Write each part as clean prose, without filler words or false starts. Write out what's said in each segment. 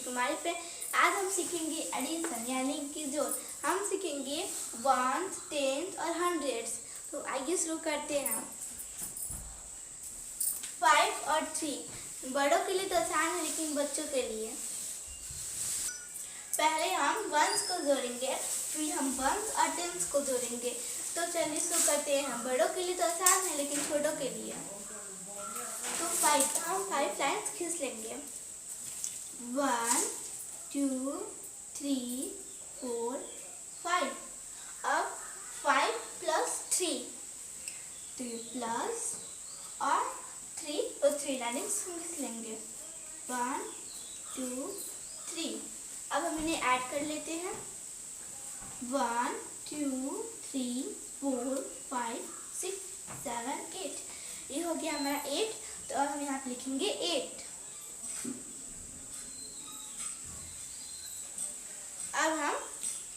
कुमारी पे। आज हम सीखेंगे एडिशन यानी कि जोड़। हम सीखेंगे वंस, टेंस और हंड्रेड्स। तो आइए शुरू करते हैं। 5 और 3 बड़ों के लिए तो आसान है लेकिन बच्चों के लिए। पहले हम वंस को जोड़ेंगे, फिर हम वंस और टेंस को जोड़ेंगे। तो चलिए शुरू करते हैं। बड़ों के लिए तो आसान है लेकिन छोटों के लिए। तो हम 5 लाइन्स खींच लेंगे। 1 2 3 4 5। अब 5 प्लस 3 प्लस और 3 तो 3 लाइन्स खींच लेंगे। 1 2 3। अब हम इन्हें ऐड कर लेते हैं। 1 2 3 4 5 6 7 8। ये हो गया हमारा 8। तो अब हम यहाँ पे लिखेंगे 8। अब हम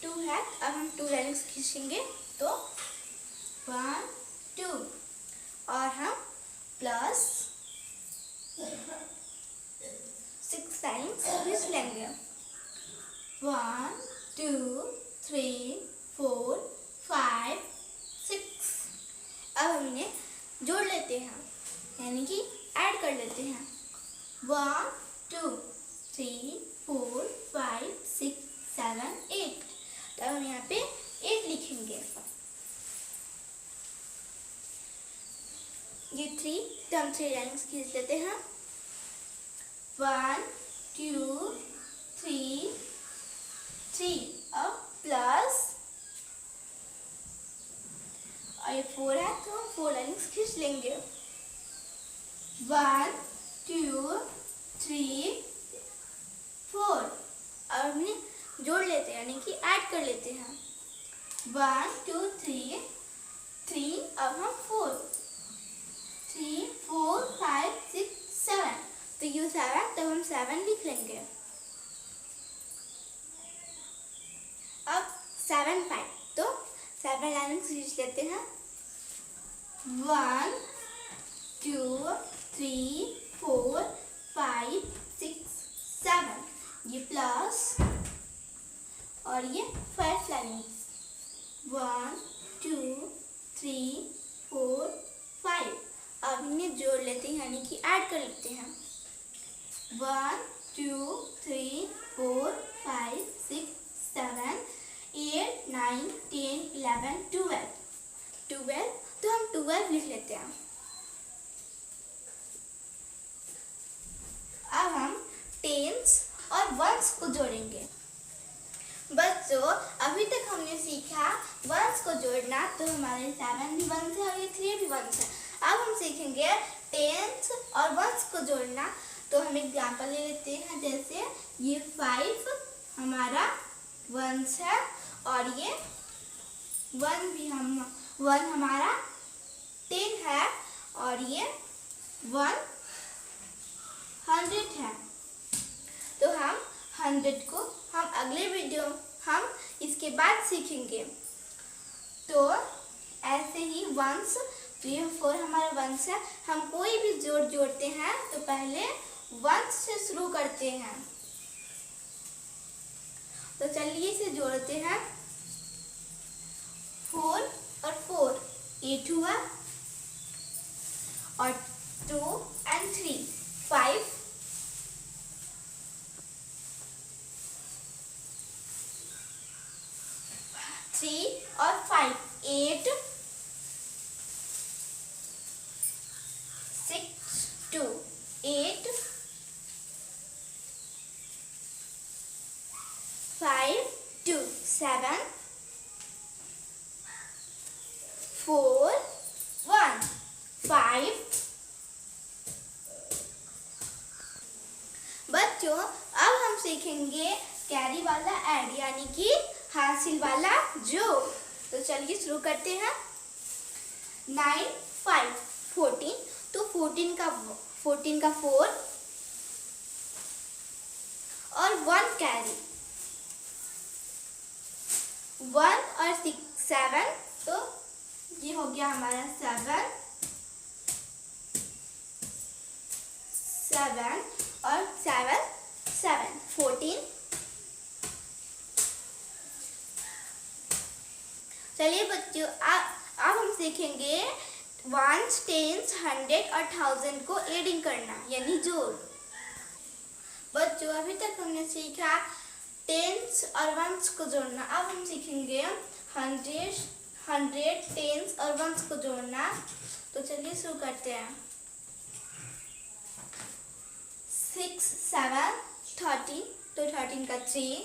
2 है, अब हम 2 लाइन्स खींचेंगे। तो 1 2 और हम प्लस 6 लाइन्स खींच लेंगे। 1 2 3 4 5 6। अब हम इन्हें जोड़ लेते हैं यानी कि ऐड कर लेते हैं। 1 2 3 4 5 6 7 8। तो हम यहाँ पे 8 लिखेंगे। ये 3 तो हम 3 लाइन्स खींच लेते हैं। 1 2 3 3 और प्लस और ये 4 है तो हम 4 लाइन्स खींच लेंगे। 1 2 3 4। और हमने जोड़ लेते हैं यानी कि ऐड कर लेते हैं। 1 2 3 3 अब हम 4 3 4 5 6 7। तो ये 7 तब हम 7 लिख लेंगे। अब 7 5 तो 7 लाइन्स खींच लेते हैं। 1 2 3 4 5 6 7। ये प्लस और ये 5 लाइन्स। 1 2 3 4 5। अब इन्हें जोड़ लेते हैं यानी कि ऐड कर लेते हैं। 1 2 3 4 5 6 7 8 9 10 11 12। तो हम 12 लिख लेते हैं। अब हम टेंस और वंस को जोड़ेंगे। बच्चों अभी तक हमने सीखा वंस को जोड़ना। तो हमारे 7 भी वंस है और ये 3 भी वंस है। अब हम सीखेंगे टेंस और वंस को जोड़ना। तो हम एग्जाम्पल ले लेते हैं। जैसे ये 5 हमारा वंस है और ये 1 हमारा 10 है और ये 100 है। तो हम 100 को हम अगले वीडियो हम इसके बाद सीखेंगे। तो ऐसे ही वंस, तो ये 4 हमारा वंस है। हम कोई भी जोड़ते हैं तो पहले वंस से शुरू करते हैं। तो चलिए इसे जोड़ते हैं। 4 और 4 8 हुआ और 2 and 3 5। 3 और 5 8 6 2 8 5 2 7 4 1 5। बच्चों अब हम सीखेंगे कैरी वाला ऐड यानी कि हासिल वाला जोड़। तो चलिए शुरू करते हैं। 9 5 14। तो 14 का 4 और 1 कैरी। 1 और 6 7। तो ये हो गया हमारा 7 7 और 7 7 14। चलिए बच्चों, अब हम सीखेंगे वंस, टेंस, 100 और 1000 को एडिंग करना यानी जोड़। बच्चों, अभी तक हमने सीखा टेंस और वंस को जोड़ना। अब हम सीखेंगे 100 टेंस और वंस को जोड़ना। तो चलिए शुरू करते हैं। 6 7 13, तो 13 का 3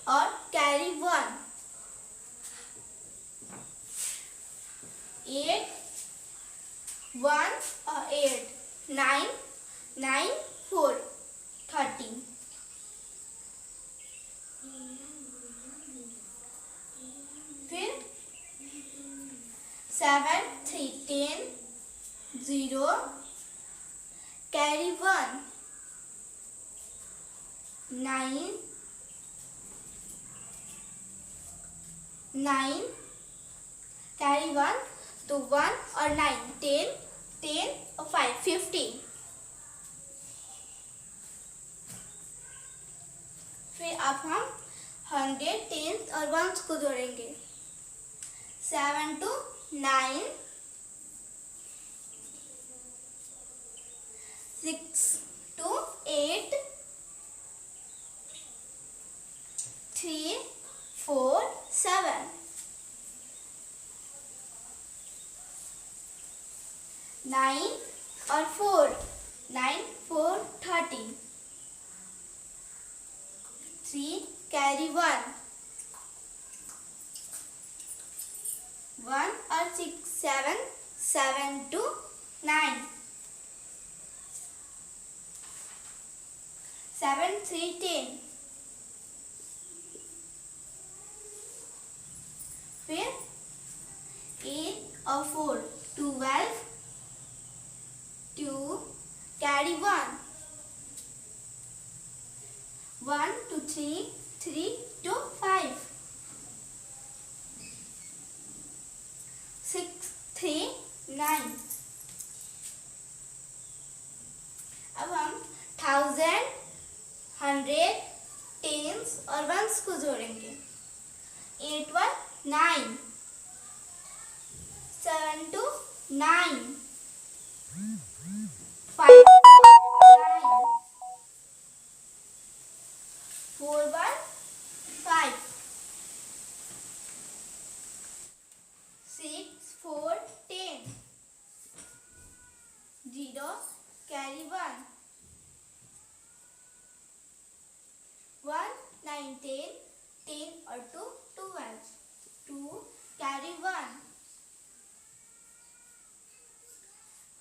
और कैरी 1 8 1 और 8 9 9 4 13। फिर 7 3 10 0 कैरी 1 9 9 कैरी 1, तो 1 और 9 10 10 और 5 15। फिर अब हम 100 टेंस और वंस को जोड़ेंगे। 7 to 9 6 to 8 3 4 7 9 और 4 9 4 13 3 कैरी 1 1 और 6 7 7 to 9 7 3 10। फिर 8 और 4 12 2 कैरी 1 1 to 3 3 to 5 6 3 9। अब हम 1000 100 टेंस और वंस को जोड़ेंगे। 8 1 9 7 2 9 5 9 4 1 5 6 4 10 0 कैरी 1 1 9 10 10 और 2 12 2 कैरी 1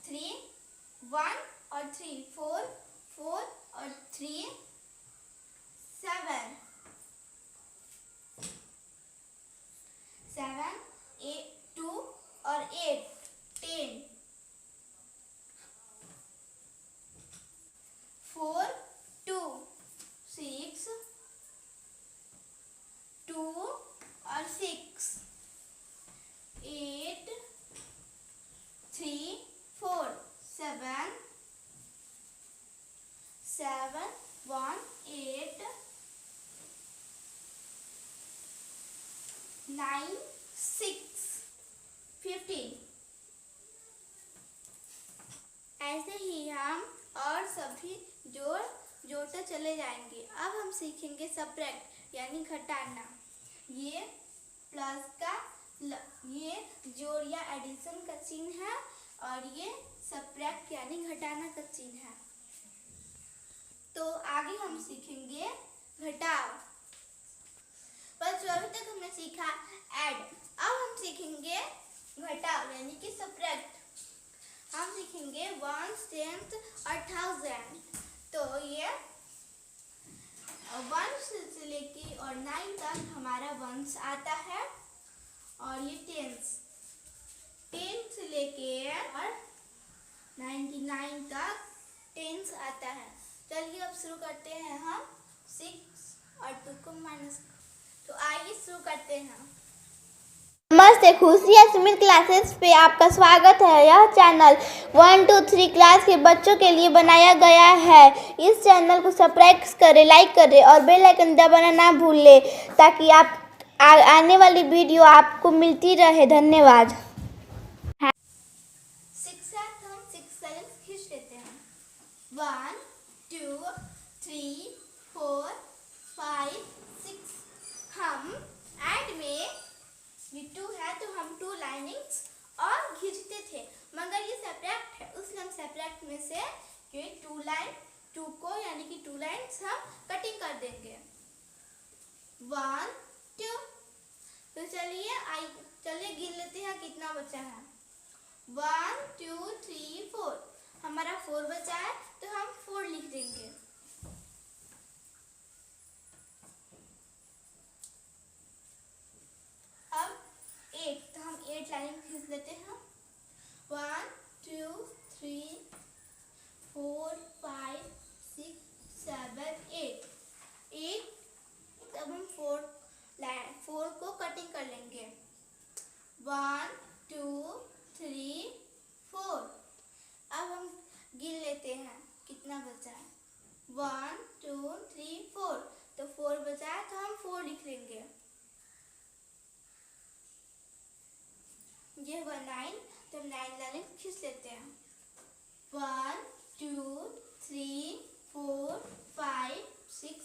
3 1 और 3 4 4 और 3 7 7 8 2 और 8 10 4 2 6 2 और 6 8 3 4 7 7 1 8 9 6 15। ऐसे ही हम और सभी जोड़ते चले जाएंगे। अब हम सीखेंगे सबट्रैक्ट यानी घटाना। ये प्लस का ये जोड़ या एडिशन का चिन्ह है और ये सबट्रैक्ट यानी घटाना का चिन्ह है। तो आगे हम सीखेंगे घटाव। बस अभी तक हमने सीखा ऐड, अब हम सीखेंगे घटाव यानी कि सबट्रैक्ट। हम सीखेंगे वंस, टेंस और 1000। तो ये 1 से लेके और 9 तक हमारा वंस आता है और ये टेंस 10 से लेके और 99 तक टेंस आता है। चलिए अब शुरू करते हैं हम 6 और 2 को माइनस। तो आइए शुरू करते हैं। नमस्ते, खुशियाँ सुमित क्लासेस पे आपका स्वागत है। यह चैनल 1 2 3 क्लास के बच्चों के लिए बनाया गया है। इस चैनल को सब्सक्राइब करें, लाइक करें और बेल आइकन दबाना ना भूलें ताकि आप आने वाली वीडियो आपको मिलती रहे। धन्यवाद। हम 6 सेकंड खींच लेते हैं। 1 2 3 4 5 6। हम ऐड में ये 2 है तो हम 2 लाइनिंग्स और खींचते थे, मगर ये सेपरेट है, इसलिए हम सेपरेट में से ये 2 को यानी कि 2 लाइन्स हम कटिंग कर देंगे। 1 2। तो चलिए गिन लेते हैं कितना बचा है। 1 2 3 4। हमारा 4 बचा है तो हम 4 लिख देंगे। अब 8, तो हम 8 लाइन खींच लेते हैं। 1 2 3 4 5 6 7 8। तब हम 4 को कटिंग कर लेंगे। 1 2 3 4। अब हम गिन लेते हैं कितना बचा है। 1 2 3 4। तो 4 बचा है तो हम 4 लिख लेंगे। ये हुआ 9, तो हम 9 लाइन खींच लेते हैं। 1 2 3 4 5 6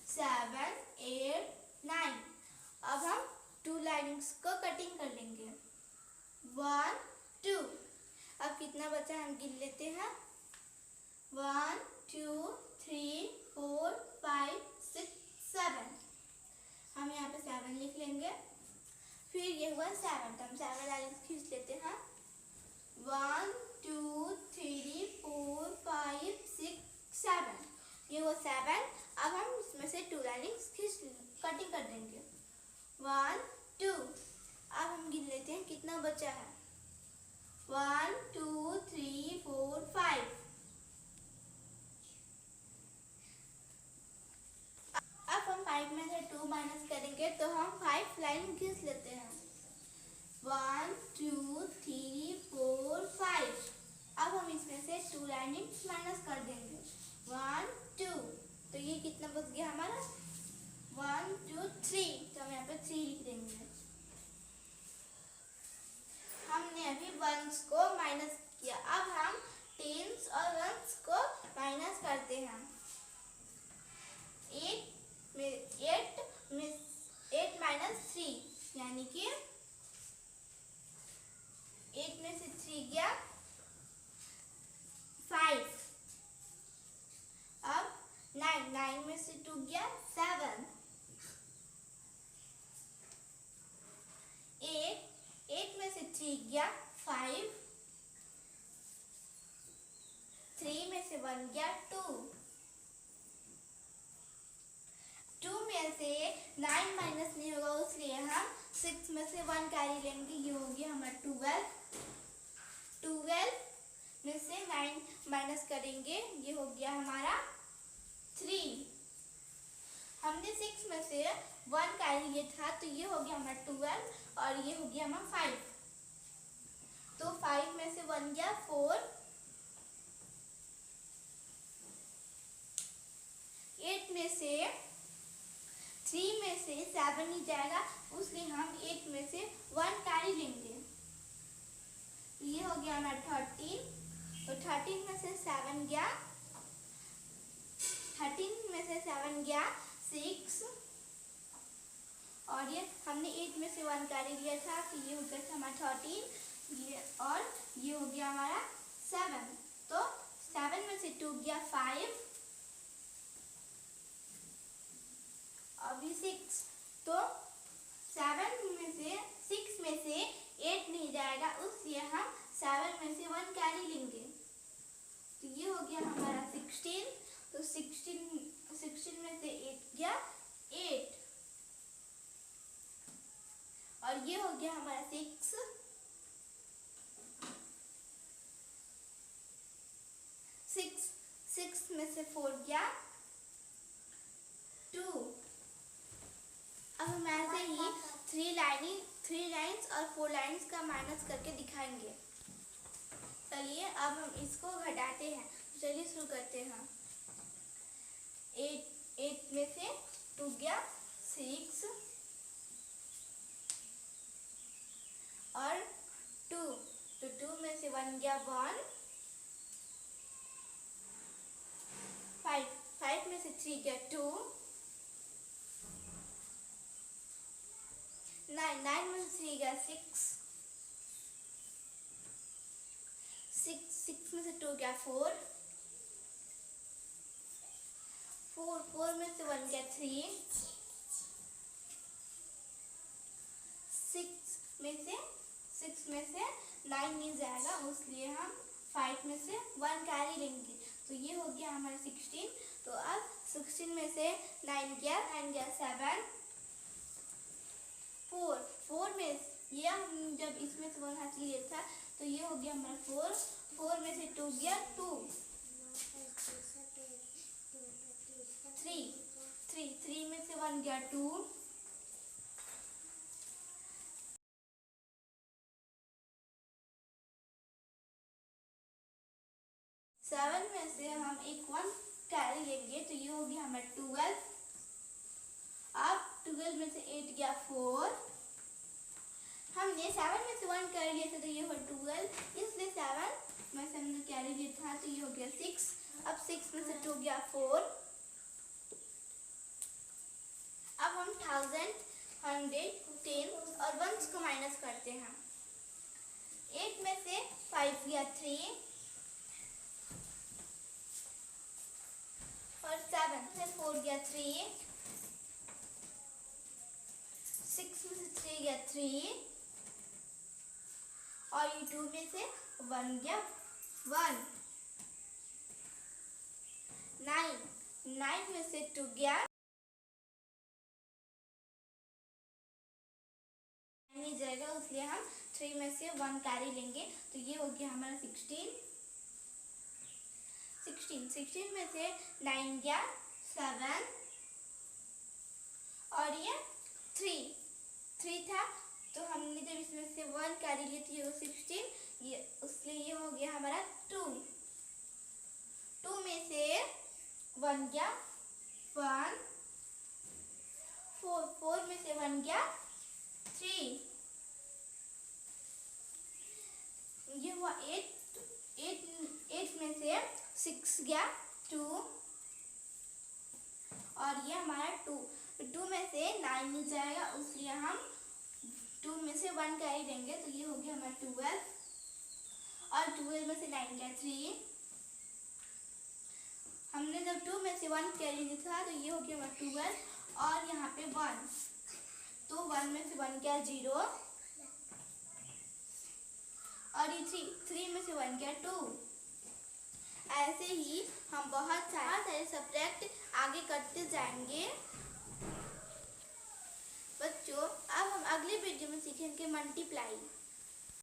7 8 9। अब हम 2 लाइन्स को कटिंग कर लेंगे। 1 2। अब कितना बचा हम गिन लेते हैं। 1 2 3 4 5 6 7। हम यहाँ पे 7 लिख लेंगे। फिर ये हुआ 7, तो हम 7 लाइन खींच लेते हैं। 1 2 3 4 5 6 7। ये हुआ 7। अब हम इसमें से 2 लाइनिंग्स कटिंग कर देंगे। 1 2। अब हम गिन लेते हैं कितना बचा है। 1 2 3 4 5। अब हम 5 में से 2 माइनस करेंगे तो हम 5 लाइन खींच लेते हैं। 1 2 3 4 5। अब हम इसमें से 2 लाइनिंग्स माइनस कर देंगे। 1 2। तो ये कितना बच गया हमारा। 1 2 3। तो हम यहाँ पे 3 लिख देंगे। हमने अभी वंस को माइनस किया, अब हम टेंस और वंस को माइनस करते हैं। 8 माइनस 3 यानी कि 8 में से 3 गया 5। अब 9 में से 2 गया 7। 8 में से 3 गया 5। 3 में से 1 गया 2। 2 में से 9 माइनस नहीं होगा, इसलिए हम 6 में से 1 कैरी लेंगे। ये हो गया हमारा 12। 12 में से 9 माइनस करेंगे, ये हो गया हमारा 3। हमने 6 में से 1 कैरी लिया था तो ये हो गया हमारा 12 और ये हो गया हमारा 5। तो 5 में से 1 गया 4। 8 में से 3 में से 7 ही जाएगा, इसलिए हम 8 में से 1 कैरी लेंगे। ये हो गया हमारा 13। तो 13 में से 7 गया 13 में से 7 गया 6। और ये हमने 8 में से 1 कैरी लिया था तो ये हो गया था हमारा 13। ये और ये हो गया हमारा 7। तो 7 में से 2 गया 5। अभी 6। तो 7 में से 6 में से 8 नहीं जाएगा, इसलिए हम 7 में से 1 कैरी लेंगे। तो ये हो गया हमारा 16। तो 16 में से 8 गया 8 और ये हो गया हमारा 6। 6 में से 4 गया 2। अब हम ऐसे ही 3 लाइन्स और 4 लाइन्स का माइनस करके दिखाएंगे। चलिए अब हम इसको घटाते हैं। चलिए शुरू करते हैं। 8 में से 2 गया 6 और 2, तो 2 में से 1 गया 1। 5 में से 3 गया 2। 9 में से 3 गया 6। 6 में से 2 गया 4। 4 में से 1 गया 3। 6 में से 9 नहीं जाएगा, इसलिए हम 5 में से 1 कैरी लेंगे, तो ये हो गया हमारा 16। तो अब 16 में से 9 गया 7। 4 में ये हम जब इसमें से 1 हट लिया था, तो ये हो गया हमारा 4 में से 2 गया 2। 3 में से 1 गया 2। 7 में से हम एक 1 कैरी लेंगे, तो ये हो गया हमारा 12। अब 12 में से 8 गया 4। हमने 7 में से 1 कैरी लिया था, तो ये हो 12, इसलिए 7 में से हमने कैरी लिया था, तो ये हो गया 6। अब 6 में से 2 गया 4। अब हम 1000, 100, 10 और 1s को माइनस करते हैं। 8 में से 5 गया 3 और 7 से 4 गया 3। 6 में से 3 गया 3 और ये 2 में से 1 गया 1। 9 में से 2 गया नहीं जाएगा, इसलिए हम 3 में से 1 कैरी लेंगे, तो ये हो गया हमारा 16 में से 9 गया 7 और ये 3 था, तो हमने जब इसमें से 1 कैरी ली थी, वो 16, ये इसलिए ये हो गया हमारा 2 में से 1 गया 1। 4 में से 1 गया 3। ये हुआ 8 में से 6 गया 2 और ये हमारा 2 में से 9 नहीं जाएगा, इसलिए हम 2 में से 1 कैरी देंगे, तो ये हो गया हमारा 12 और 12 में से 9 गया 3। हमने जब 2 में से 1 कैरी लिया था, तो ये हो गया हमारा 12 और यहाँ पे 1, तो 1 में से 1 गया 0 और ये 3 में से 1 गया 2। ऐसे ही हम बहुत सारे सब्जेक्ट आगे करते जाएंगे। बच्चों अब हम अगले वीडियो में सीखेंगे मल्टीप्लाई।